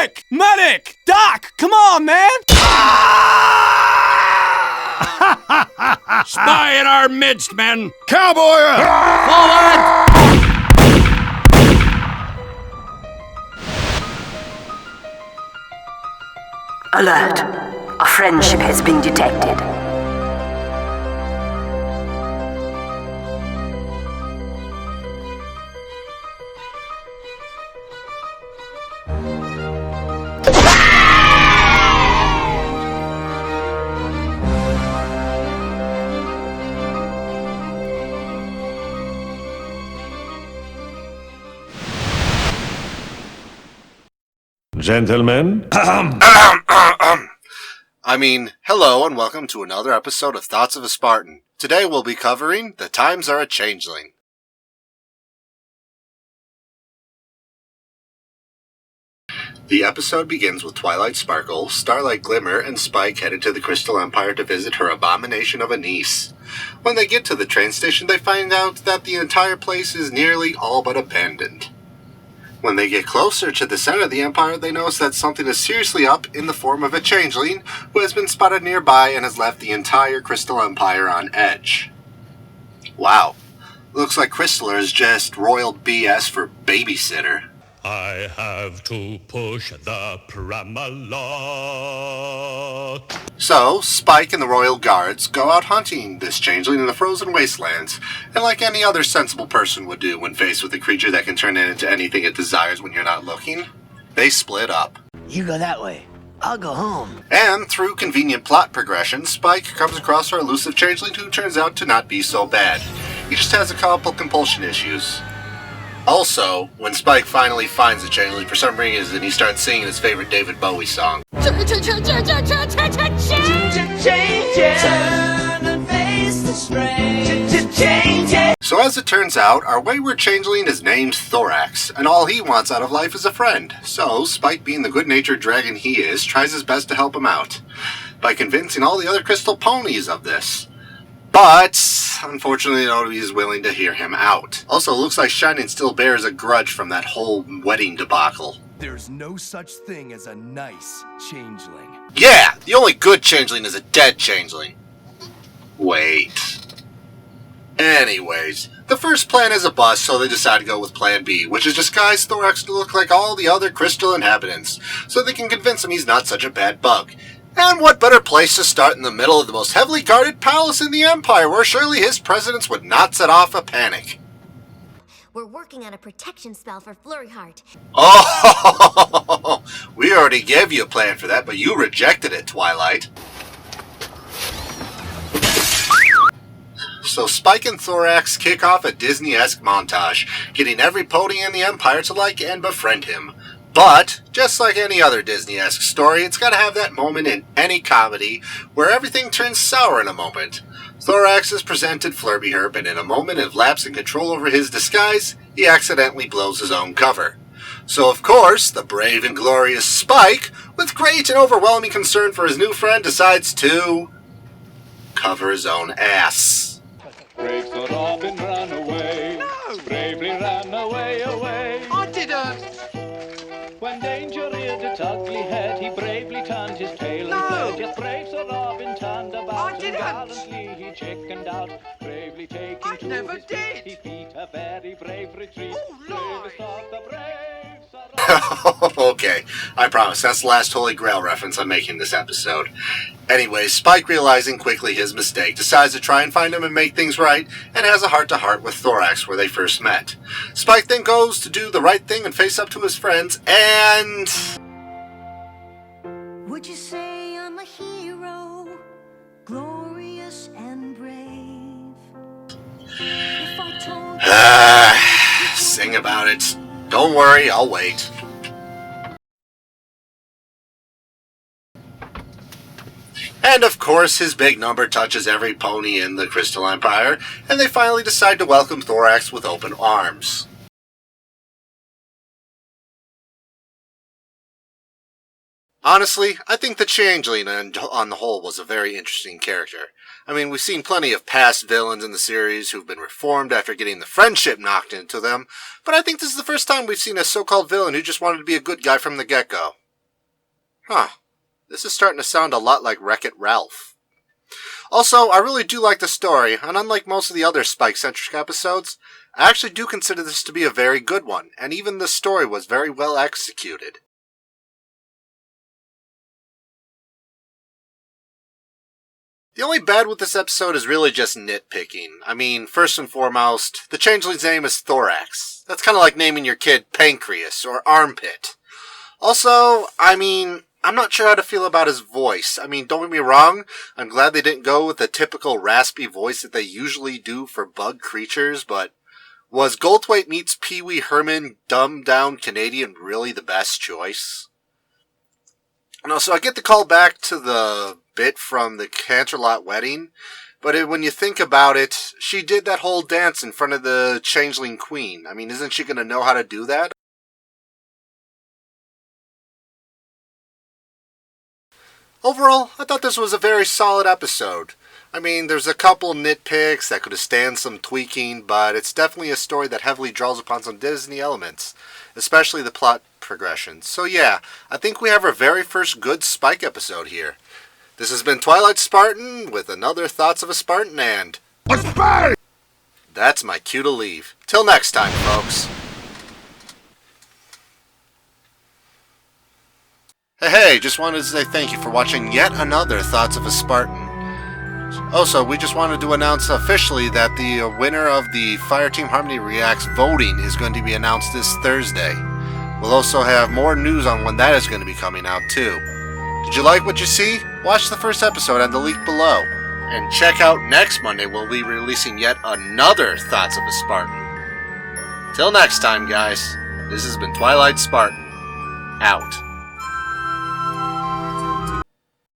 Medic! Medic! Doc, come on, man! Spy in our midst, men! Cowboy! Forward! Alert. A friendship has been detected. Gentlemen? Hello and welcome to another episode of Thoughts of a Spartan. Today we'll be covering The Times Are A Changeling. The episode begins with Twilight Sparkle, Starlight Glimmer, and Spike headed to the Crystal Empire to visit her abomination of a niece. When they get to the train station, they find out that the entire place is nearly all but abandoned. When they get closer to the center of the Empire, they notice that something is seriously up in the form of a changeling who has been spotted nearby and has left the entire Crystal Empire on edge. Wow. Looks like Crystal is just royal BS for babysitter. I have to push the Pramalot. So, Spike and the royal guards go out hunting this changeling in the frozen wastelands, and like any other sensible person would do when faced with a creature that can turn it into anything it desires when you're not looking, they split up. You go that way. I'll go home. And through convenient plot progression, Spike comes across our elusive changeling who turns out to not be so bad. He just has a couple compulsion issues. Also, when Spike finally finds the changeling, for some reason he starts singing his favorite David Bowie song. Turn and face the strain. So as it turns out, our wayward changeling is named Thorax, and all he wants out of life is a friend. So, Spike, being the good-natured dragon he is, tries his best to help him out, by convincing all the other crystal ponies of this. But, unfortunately, nobody is willing to hear him out. Also, it looks like Shining still bears a grudge from that whole wedding debacle. There's no such thing as a nice changeling. Yeah, the only good changeling is a dead changeling. Wait. Anyways, the first plan is a bust, so they decide to go with plan B, which is disguise Thorax to look like all the other crystal inhabitants, so they can convince him he's not such a bad bug. And what better place to start in the middle of the most heavily guarded palace in the Empire, where surely his presence would not set off a panic. We're working on a protection spell for Flurryheart. Oh, we already gave you a plan for that, but you rejected it, Twilight. So Spike and Thorax kick off a Disney-esque montage, getting every pony in the Empire to like and befriend him. But, just like any other Disney-esque story, it's gotta have that moment in any comedy where everything turns sour in a moment. Thorax is presented Flurbyherb, and in a moment of lapse in control over his disguise, he accidentally blows his own cover. So of course, the brave and glorious Spike, with great and overwhelming concern for his new friend, decides to cover his own ass. Brave Sir Robin ran away. No! Bravely ran away, away. I didn't. When danger reared its ugly head, he bravely turned his tail and fled. Yes, brave Sir Robin turned about and gallantly he chickened out. Bravely taking to his feet, he beat a very brave retreat. Bravest of the brave Sir Robin. Okay, I promise, that's the last Holy Grail reference I'm making this episode. Anyway, Spike, realizing quickly his mistake, decides to try and find him and make things right, and has a heart-to-heart with Thorax where they first met. Spike then goes to do the right thing and face up to his friends, and... Would you say I'm a hero, glorious and brave? If I told you... Sing about it. Don't worry, I'll wait. And of course, his big number touches every pony in the Crystal Empire, and they finally decide to welcome Thorax with open arms. Honestly, I think the Changeling on the whole was a very interesting character. I mean, we've seen plenty of past villains in the series who've been reformed after getting the friendship knocked into them, but I think this is the first time we've seen a so-called villain who just wanted to be a good guy from the get-go. Huh. This is starting to sound a lot like Wreck-It Ralph. Also, I really do like the story, and unlike most of the other Spike-centric episodes, I actually do consider this to be a very good one, and even the story was very well executed. The only bad with this episode is really just nitpicking. I mean, first and foremost, the changeling's name is Thorax. That's kind of like naming your kid Pancreas or Armpit. Also, I mean, I'm not sure how to feel about his voice. I mean, don't get me wrong, I'm glad they didn't go with the typical raspy voice that they usually do for bug creatures, but was Goldthwait meets Pee Wee Herman dumbed down Canadian really the best choice? And also, I get the call back to the bit from the Canterlot wedding, but when you think about it, she did that whole dance in front of the Changeling Queen. I mean, isn't she going to know how to do that? Overall, I thought this was a very solid episode. I mean, there's a couple nitpicks that could have stand some tweaking, but it's definitely a story that heavily draws upon some Disney elements, especially the plot progression. So yeah, I think we have our very first good Spike episode here. This has been Twilight Spartan with another Thoughts of a Spartan, and that's my cue to leave. Till next time, folks. Hey, just wanted to say thank you for watching yet another Thoughts of a Spartan. Also, we just wanted to announce officially that the winner of the Fireteam Harmony Reacts voting is going to be announced this Thursday. We'll also have more news on when that is going to be coming out too. Did you like what you see? Watch the first episode on the link below. And check out next Monday, we'll be releasing yet another Thoughts of a Spartan. Till next time, guys, this has been Twilight Spartan, out.